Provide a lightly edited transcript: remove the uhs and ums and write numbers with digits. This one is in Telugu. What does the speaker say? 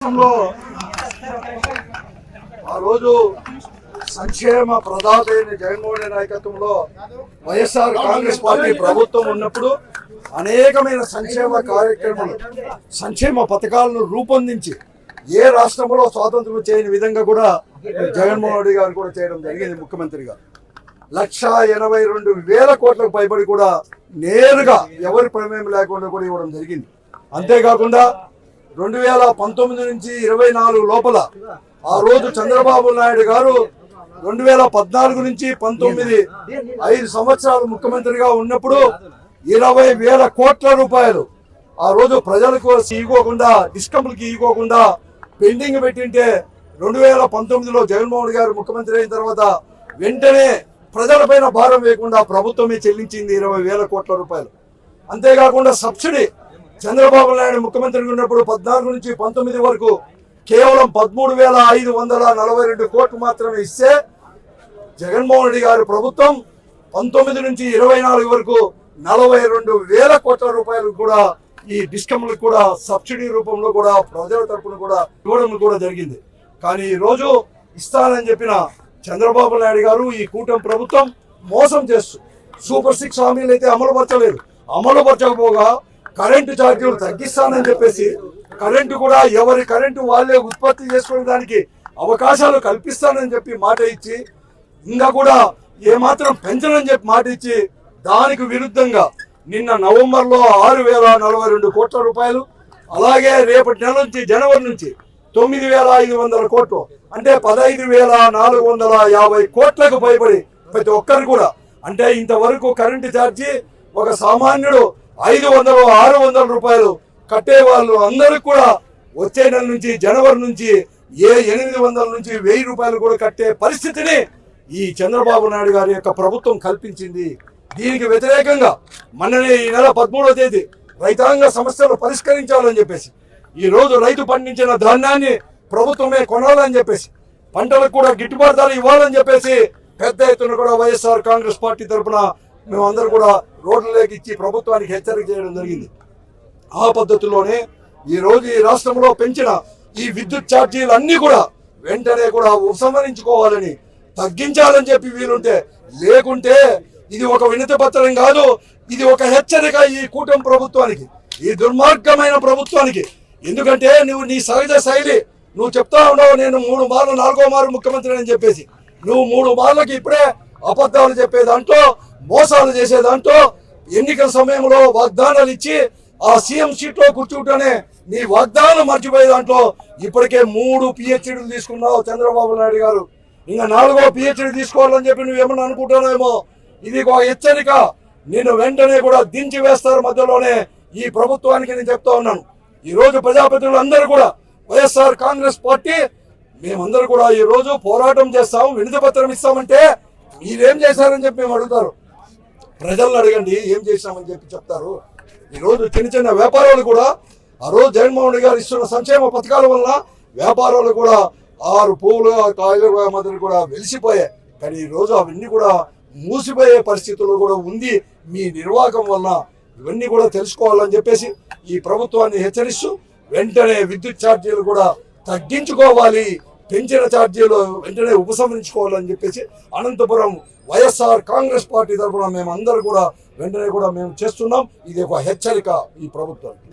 ఆ రోజు సంక్షేమ ప్రదాత అయిన జగన్మోహన్ రెడ్డి నాయకత్వంలో వైఎస్ఆర్ కాంగ్రెస్ పార్టీ ప్రభుత్వం ఉన్నప్పుడు అనేకమైన సంక్షేమ కార్యక్రమాలు సంక్షేమ పథకాలను రూపొందించి ఏ రాష్ట్రంలో స్వాతంత్రం చేయని విధంగా కూడా జగన్మోహన్ రెడ్డి గారు కూడా చేయడం జరిగింది. ముఖ్యమంత్రిగా 1,82,000 కోట్లకు పైబడి కూడా నేరుగా ఎవరి ప్రమేయం లేకుండా కూడా ఇవ్వడం జరిగింది. అంతేకాకుండా 2019 నుంచి 24 లోపల ఆ రోజు చంద్రబాబు నాయుడు గారు 2014 నుంచి 19 5 సంవత్సరాలు ముఖ్యమంత్రిగా ఉన్నప్పుడు 20,000 కోట్ల రూపాయలు ఆ రోజు ప్రజలకు ఇవ్వకుండా డిస్కంపులకి ఇవ్వకుండా పెండింగ్ పెట్టింటే 2019లో జగన్మోహన్ గారు ముఖ్యమంత్రి అయిన తర్వాత వెంటనే ప్రజలపైన భారం వేయకుండా ప్రభుత్వమే చెల్లించింది 20,000 కోట్ల రూపాయలు. అంతేకాకుండా సబ్సిడీ చంద్రబాబు నాయుడు ముఖ్యమంత్రిగా ఉన్నప్పుడు 14 నుంచి 19 వరకు కేవలం 13,542 కోట్లు మాత్రమే ఇస్తే జగన్మోహన్ రెడ్డి గారి ప్రభుత్వం 19 నుంచి 24 వరకు 42,000 కోట్ల రూపాయలు కూడా ఈ డిస్కమ్లకు కూడా సబ్సిడీ రూపంలో కూడా ప్రజల తరపున కూడా ఇవ్వడం కూడా జరిగింది. కానీ ఈ రోజు ఇస్తానని చెప్పిన చంద్రబాబు నాయుడు గారు ఈ కూటమి ప్రభుత్వం మోసం చేస్తూ సూపర్ 6 హామీలు అయితే అమలు పరచకపోగా కరెంటు ఛార్జీలు తగ్గిస్తానని చెప్పేసి కరెంటు కూడా ఎవరి కరెంటు వాళ్ళే ఉత్పత్తి చేసుకునే దానికి అవకాశాలు కల్పిస్తానని చెప్పి మాట ఇచ్చి ఇంకా కూడా ఏమాత్రం పెంచనని చెప్పి మాట ఇచ్చి దానికి విరుద్ధంగా నిన్న నవంబర్లో 6,042 కోట్ల రూపాయలు, అలాగే రేపటి నెల నుంచి జనవరి నుంచి 9,500 కోట్లు అంటే 15,450 కోట్లకు పైబడి ప్రతి ఒక్కరు కూడా అంటే ఇంతవరకు కరెంటు ఛార్జీ ఒక సామాన్యుడు 500-600 రూపాయలు కట్టే వాళ్ళు అందరికి కూడా వచ్చే నెల నుంచి జనవరి నుంచి 800 నుంచి 1,000 రూపాయలు కూడా కట్టే పరిస్థితిని ఈ చంద్రబాబు నాయుడు గారి యొక్క ప్రభుత్వం కల్పించింది. దీనికి వ్యతిరేకంగా మొన్ననే ఈ నెల 13వ తేదీ రైతాంగ సమస్యలు పరిష్కరించాలని చెప్పేసి ఈ రోజు రైతు పండించిన ధాన్యాన్ని ప్రభుత్వమే కొనాలని చెప్పేసి పంటలకు కూడా గిట్టుబాటు ధర ఇవ్వాలని చెప్పేసి పెద్ద ఎత్తున కూడా వైఎస్ఆర్ కాంగ్రెస్ పార్టీ తరఫున మేమందరూ కూడా రోడ్లలోకి ఇచ్చి ప్రభుత్వానికి హెచ్చరిక చేయడం జరిగింది. ఆ పద్ధతిలోనే ఈ రోజు ఈ రాష్ట్రంలో పెంచిన ఈ విద్యుత్ ఛార్జీలు అన్ని కూడా వెంటనే కూడా ఉపసంహరించుకోవాలని తగ్గించాలని చెప్పి వీలుంటే, లేకుంటే ఇది ఒక వినతి పత్రం కాదు, ఇది ఒక హెచ్చరిక ఈ కూటమి ప్రభుత్వానికి, ఈ దుర్మార్గమైన ప్రభుత్వానికి. ఎందుకంటే నువ్వు నీ సహజ శైలి నువ్వు చెప్తా ఉండవు నేను 3 మార్లు 4వ మారు ముఖ్యమంత్రి అని చెప్పేసి నువ్వు 3 మార్లకి ఇప్పుడే అబద్ధాలు చెప్పే దాంట్లో మోసాలు చేసే దాంట్లో ఎన్నికల సమయంలో వాగ్దానాలు ఇచ్చి ఆ సీఎం సీట్ లో కూర్చుంటేనే నీ వాగ్దానం మర్చిపోయే దాంట్లో ఇప్పటికే 3 PhDలు తీసుకున్నావు చంద్రబాబు నాయుడు గారు. ఇంకా 4వ PhD తీసుకోవాలని చెప్పి నువ్వేమన్నా అనుకుంటావేమో. ఇది ఒక హెచ్చరిక. నేను వెంటనే కూడా దించి వేస్తారు మధ్యలోనే ఈ ప్రభుత్వానికి నేను చెప్తా ఉన్నాను. ఈ రోజు ప్రజాప్రతినిధులు అందరూ కూడా వైఎస్ఆర్ కాంగ్రెస్ పార్టీ మేమందరూ కూడా ఈ రోజు పోరాటం చేస్తాం, వినతి పత్రం ఇస్తామంటే మీరేం చేశారని చెప్పి మేము అడుగుతారు. ప్రజలను అడగండి ఏం చేశామని చెప్పి చెప్తారు. ఈ రోజు చిన్న వ్యాపారాలు కూడా ఆ రోజు జగన్మోహన్ రెడ్డి గారు ఇస్తున్న సంక్షేమ పథకాల వల్ల వ్యాపారాలు కూడా 6 పువ్వులు కాయల మధ్య కూడా వెలిసిపోయాయి. కానీ ఈ రోజు అవన్నీ కూడా మూసిపోయే పరిస్థితుల్లో కూడా ఉంది మీ నిర్వాహకం వల్ల. ఇవన్నీ కూడా తెలుసుకోవాలని చెప్పేసి ఈ ప్రభుత్వాన్ని హెచ్చరిస్తూ వెంటనే విద్యుత్ ఛార్జీలు కూడా తగ్గించుకోవాలి, పెంచిన ఛార్జీలు వెంటనే ఉపసంహరించుకోవాలని చెప్పేసి అనంతపురం వైఎస్ఆర్ కాంగ్రెస్ పార్టీ తరఫున మేము అందరూ కూడా వెంటనే కూడా మేము చేస్తున్నాం. ఇది ఒక హెచ్చరిక ఈ ప్రభుత్వానికి.